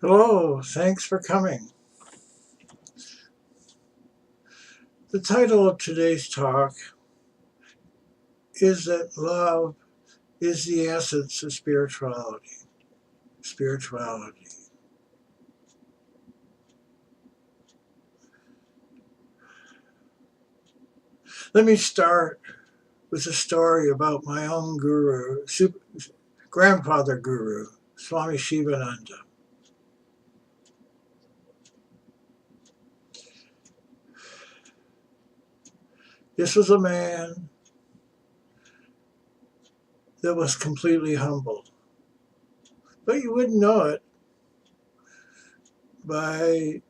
Hello, thanks for coming. The title of today's talk is that love is the essence of spirituality. Spirituality. Let me start with a story about my own guru, grandfather guru, Swami Shivananda. This was a man that was completely humble, but you wouldn't know it by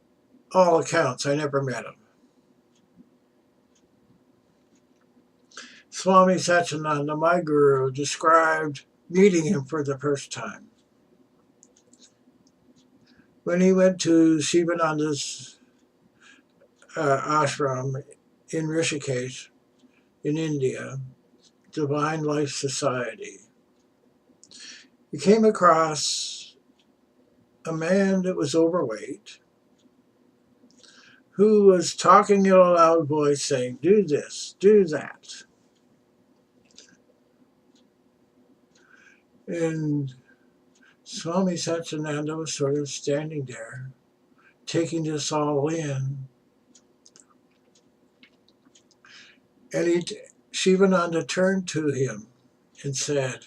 all accounts. I never met him. Swami Satyananda, my guru, described meeting him for the first time. When he went to Shivananda's ashram in Rishikesh, in India, Divine Life Society, he came across a man that was overweight who was talking in a loud voice saying, "Do this, do that." And Swami Satyananda was sort of standing there, taking this all in. And Shivananda turned to him and said,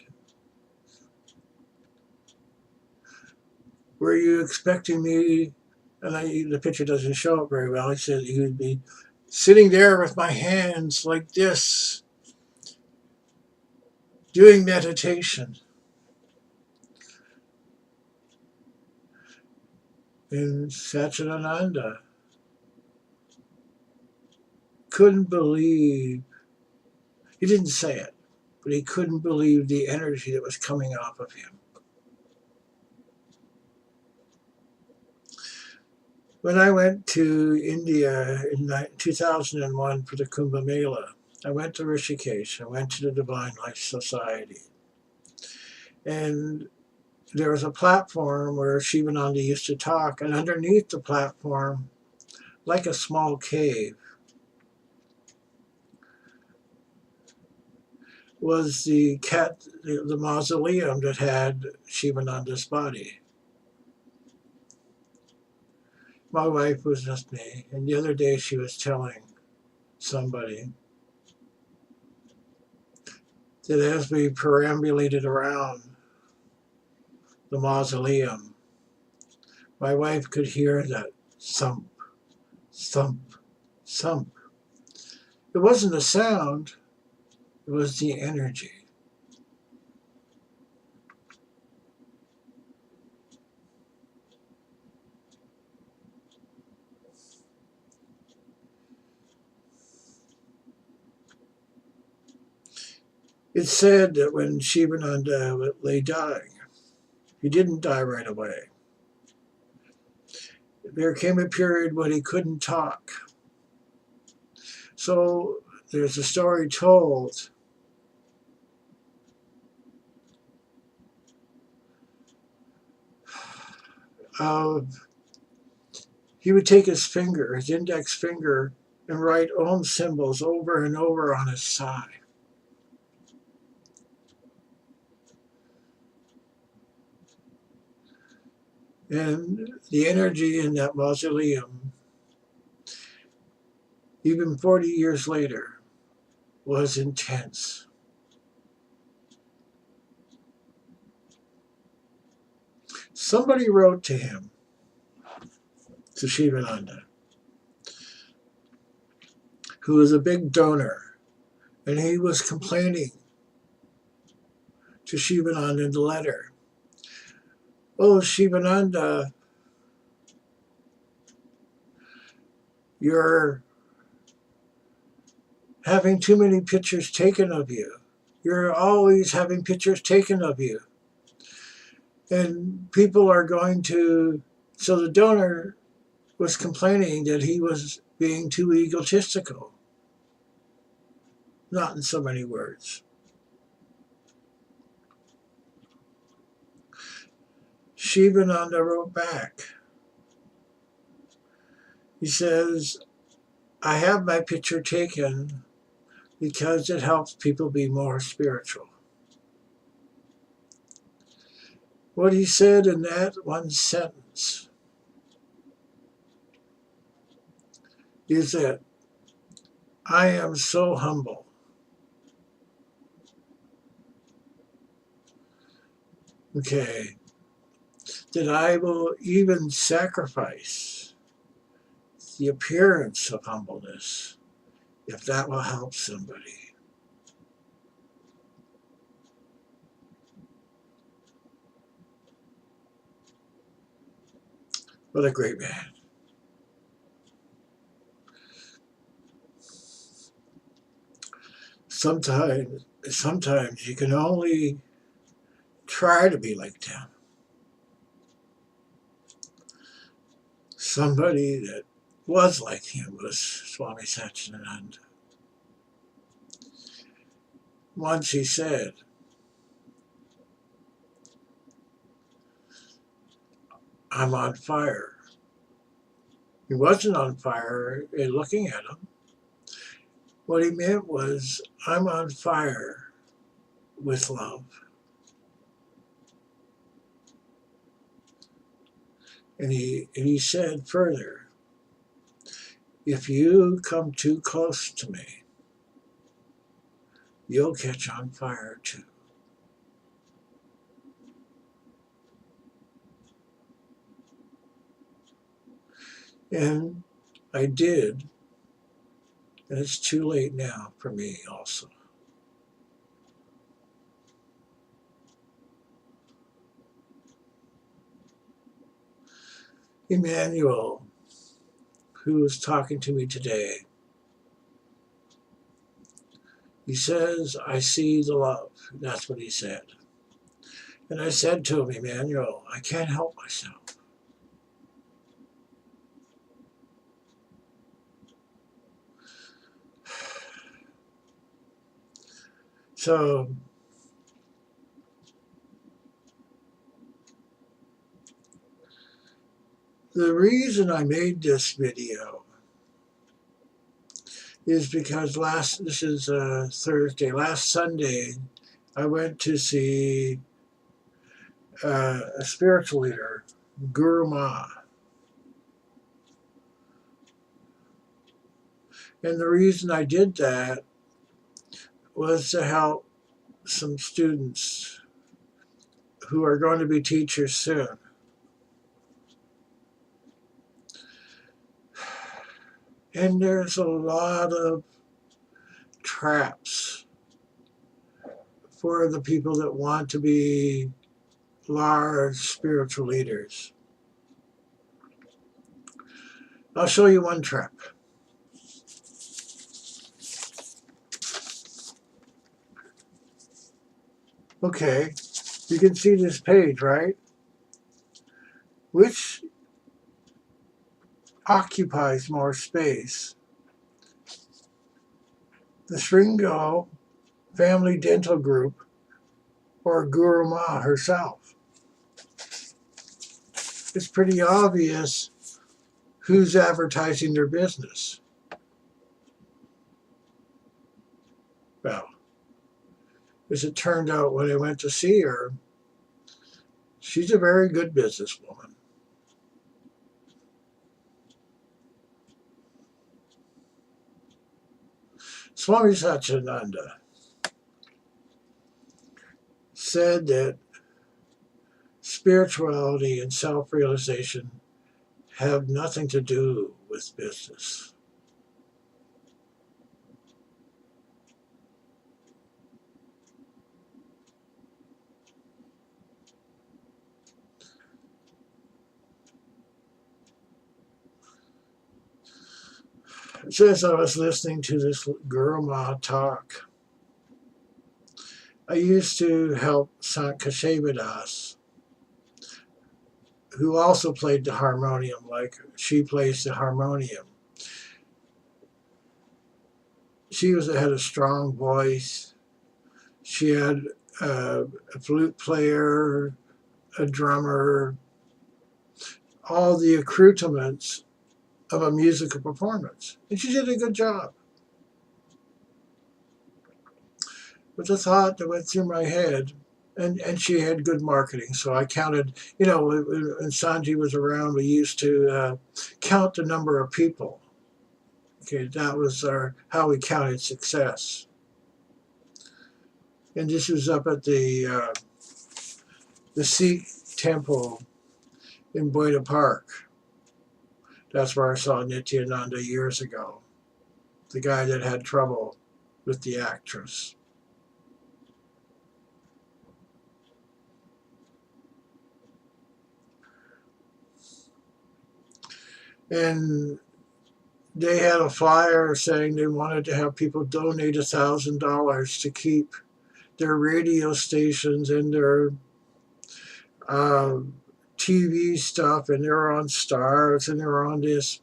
"Were you expecting me?" And the picture doesn't show it very well. He said he would be sitting there with my hands like this, doing meditation. And Satchidananda couldn't believe, he didn't say it, but he couldn't believe the energy that was coming off of him. When I went to India in 2001 for the Kumbh Mela, I went to Rishikesh, I went to the Divine Life Society. And there was a platform where Shivananda used to talk, and underneath the platform, like a small cave, was the mausoleum that had Shivananda's body. My wife was with me, and the other day she was telling somebody that as we perambulated around the mausoleum, my wife could hear that thump, thump, thump. It wasn't a sound, it was the energy. It's said that when Shivananda lay dying, he didn't die right away. There came a period when he couldn't talk. So there's a story told of he would take his finger, his index finger, and write Om symbols over and over on his thigh. And the energy in that mausoleum, even 40 years later, was intense. Somebody wrote to him, to Shivananda, who was a big donor, and he was complaining to Shivananda in the letter, "Oh, Shivananda, you're having too many pictures taken of you. You're always having pictures taken of you. And people are going to..." So the donor was complaining that he was being too egotistical. Not in so many words. she even on the road back, he says, I have my picture taken because it helps people be more spiritual. What he said in that one sentence is that I am so humble that I will even sacrifice the appearance of humbleness if that will help somebody. What a great man. Sometimes you can only try to be like them. Somebody that was like him was Swami Satchidananda. Once he said, I'm on fire. He wasn't on fire in looking at him. What he meant was, I'm on fire with love. And he said further, if you come too close to me, you'll catch on fire too. And I did, and it's too late now for me also. Emanuele, who was talking to me today, he says, I see the love. That's what he said. And I said to him, Emanuele, I can't help myself. So the reason I made this video is because this is Thursday, last Sunday, I went to see a spiritual leader, Guru Mahaha. And the reason I did that was to help some students who are going to be teachers soon. And there's a lot of traps for the people that want to be large spiritual leaders. I'll show you one trap. Okay, you can see this page, right? Which occupies more space? The Sringo Family Dental Group or Guru Mahaha herself? It's pretty obvious who's advertising their business. Well, as it turned out when I went to see her, she's a very good businesswoman. Swami Satchidananda said that spirituality and self-realization have nothing to do with business. Since I was listening to this Guru Mahaha talk, I used to help Sant Kashevadas, who also played the harmonium like she plays the harmonium. She had a strong voice. She had a flute player, a drummer, all the accoutrements of a musical performance. And she did a good job. But the thought that went through my head, and she had good marketing, so I counted, when Sanji was around, we used to count the number of people. Okay, that was how we counted success. And this was up at the Sikh temple in Boyda Park. That's where I saw Nityananda years ago, the guy that had trouble with the actress. And they had a flyer saying they wanted to have people donate $1,000 to keep their radio stations and their TV stuff, and they're on Stars, and they're on this.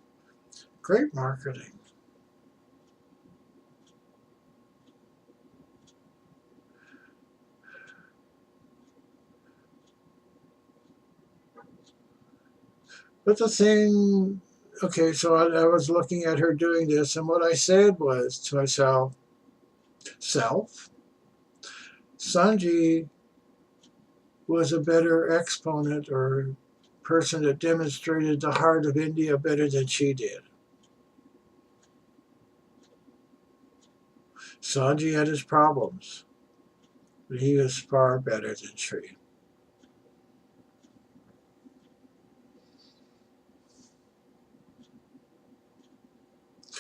Great marketing. But the thing, okay, so I was looking at her doing this, and what I said was to myself, Sanji was a better exponent or person that demonstrated the heart of India better than she did. Sanji had his problems, but he was far better than she.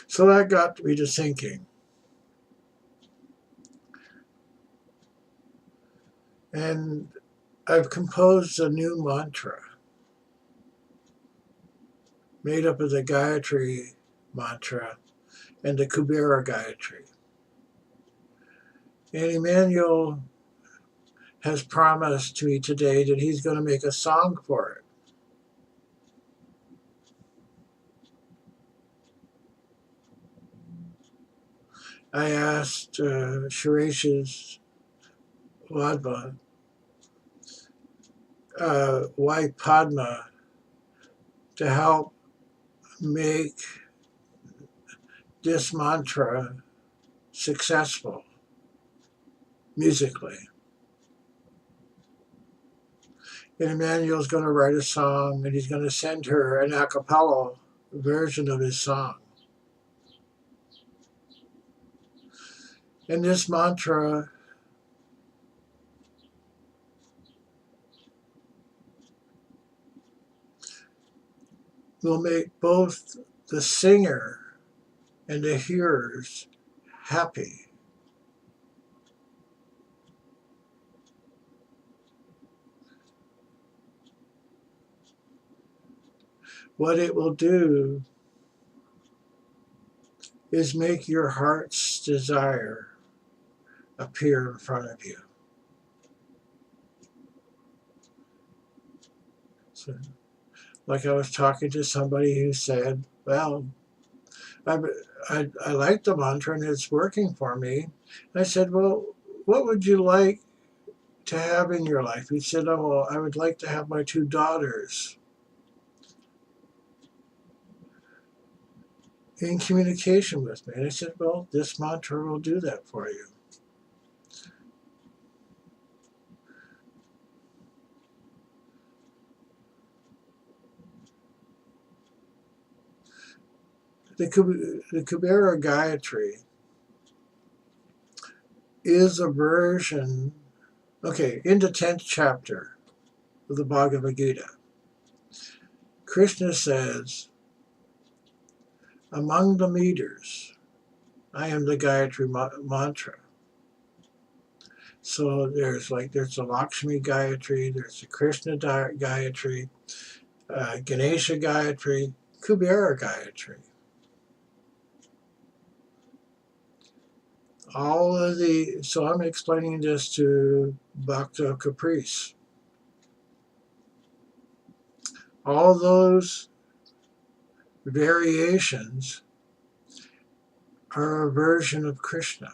So that got me to thinking. And I've composed a new mantra made up of the Gayatri Mantra and the Kubera Gayatri. And Emanuele has promised to me today that he's going to make a song for it. I asked Shiresh's Wadva, wife Padma, to help make this mantra successful musically. And Emanuele's going to write a song, and he's going to send her an a cappella version of his song. And this mantra will make both the singer and the hearers happy. What it will do is make your heart's desire appear in front of you. So, like I was talking to somebody who said, well, I like the mantra and it's working for me. And I said, well, what would you like to have in your life? He said, oh, well, I would like to have my 2 daughters in communication with me. And I said, well, this mantra will do that for you. The Kubera Gayatri is a version, in the 10th chapter of the Bhagavad Gita, Krishna says, among the meters, I am the Gayatri mantra. So there's the Lakshmi Gayatri, there's the Krishna Gayatri, Ganesha Gayatri, Kubera Gayatri. So I'm explaining this to Bhakta Caprice. All those variations are a version of Krishna,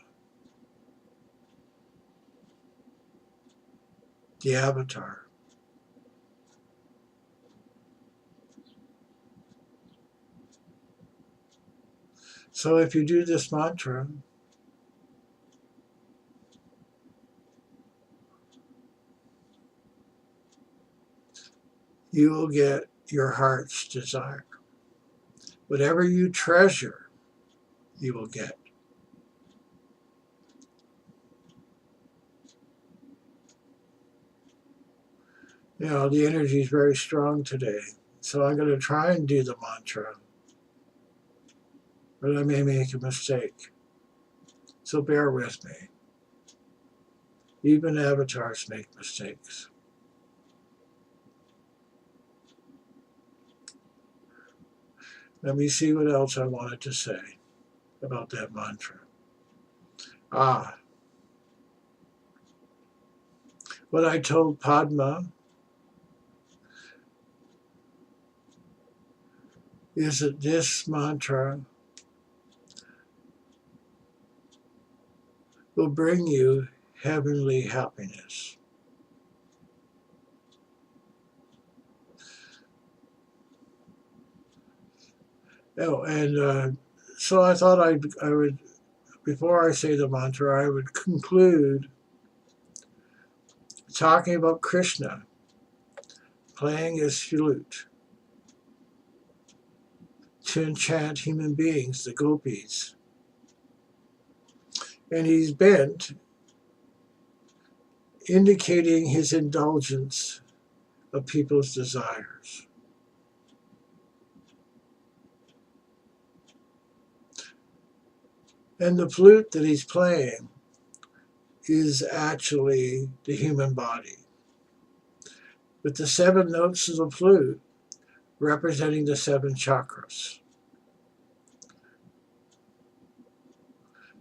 the avatar. So if you do this mantra, you will get your heart's desire. Whatever you treasure, you will get. You know, the energy is very strong today. So I'm going to try and do the mantra, but I may make a mistake. So bear with me. Even avatars make mistakes. Let me see what else I wanted to say about that mantra. What I told Padma is that this mantra will bring you heavenly happiness. Oh, and so I thought I would, before I say the mantra, I would conclude talking about Krishna playing his flute to enchant human beings, the gopis. And he's bent, indicating his indulgence of people's desires. And the flute that he's playing is actually the human body, with the 7 notes of the flute representing the 7 chakras.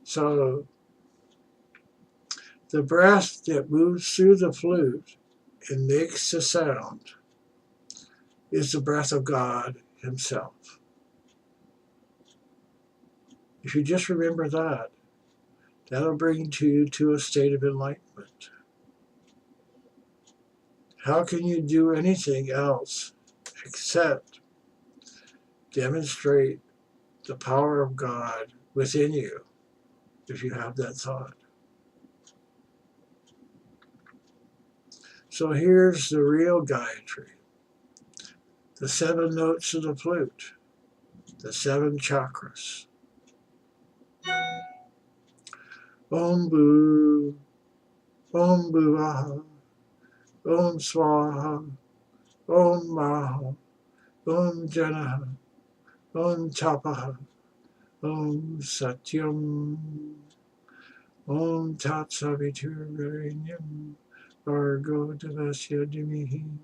So the breath that moves through the flute and makes the sound is the breath of God himself. If you just remember that, that'll bring you to a state of enlightenment. How can you do anything else except demonstrate the power of God within you if you have that thought? So here's the real Gayatri, the 7 notes of the flute, the 7 chakras. Om Bhuh, Om Bhuvaha, Om Suvaha, Om Maha, Om Janaha, Om Tapaha, Om Satyam, Om Tat Savitur Bhargo Devasya Dhimahee,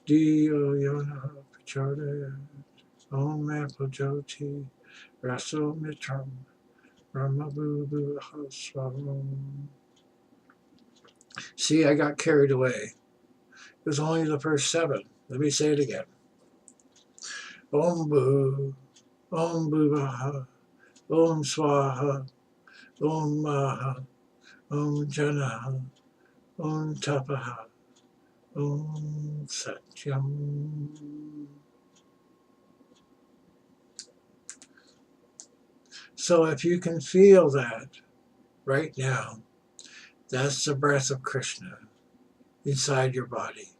Janaha Prachodayath, Om Yaksha-rajaaya Vidmahe Mitram, Bhuvaha Swavam. See, I got carried away. It was only the first 7. Let me say it again. Om Bhuh, Om Bhuvaha, Om Swaha, Om Maha, Om Janaha, Om Tapaha, Om Satyam. So if you can feel that right now, that's the breath of Krishna inside your body.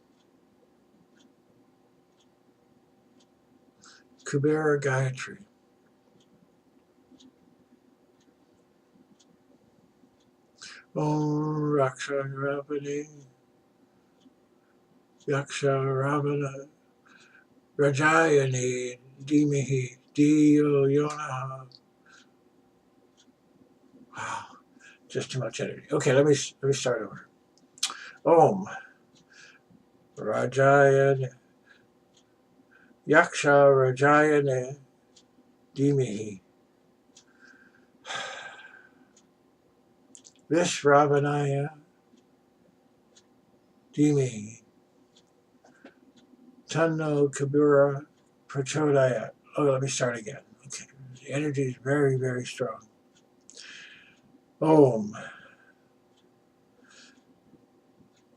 Kubera Gayatri. Aum Yaksha-rajaaya Vidmahe, Janaha. Wow, just too much energy. Okay, let me start over. Om Yaksha-rajaaya Vidmahe, Vaishravanaaya Dhimahee, Thanno Prachodayath. Oh, let me start again. Okay, the energy is very, very strong. Om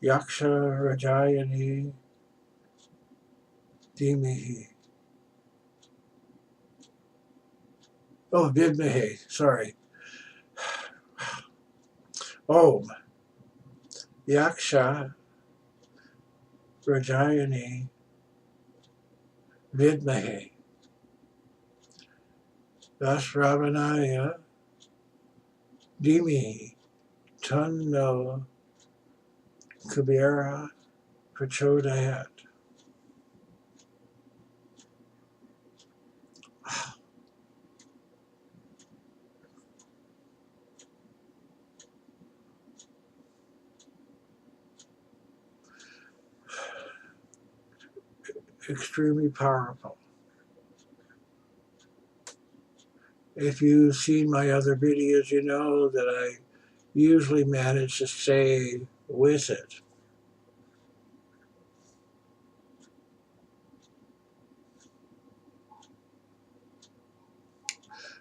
Yaksha-rajaaya Vidmahe, Oh, Vidmahe, sorry. Aum Yaksha-rajaaya Vidmahe Vaishravanaaya Dhimahee Thanno Kubera Prachodayath. Extremely powerful. If you've seen my other videos, you know that I usually manage to stay with it.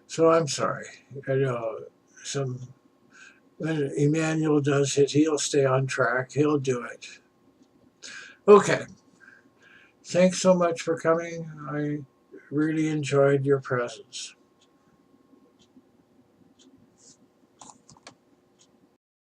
So I'm sorry. I know when Emanuele does it, he'll stay on track. He'll do it. Okay. Thanks so much for coming. I really enjoyed your presence.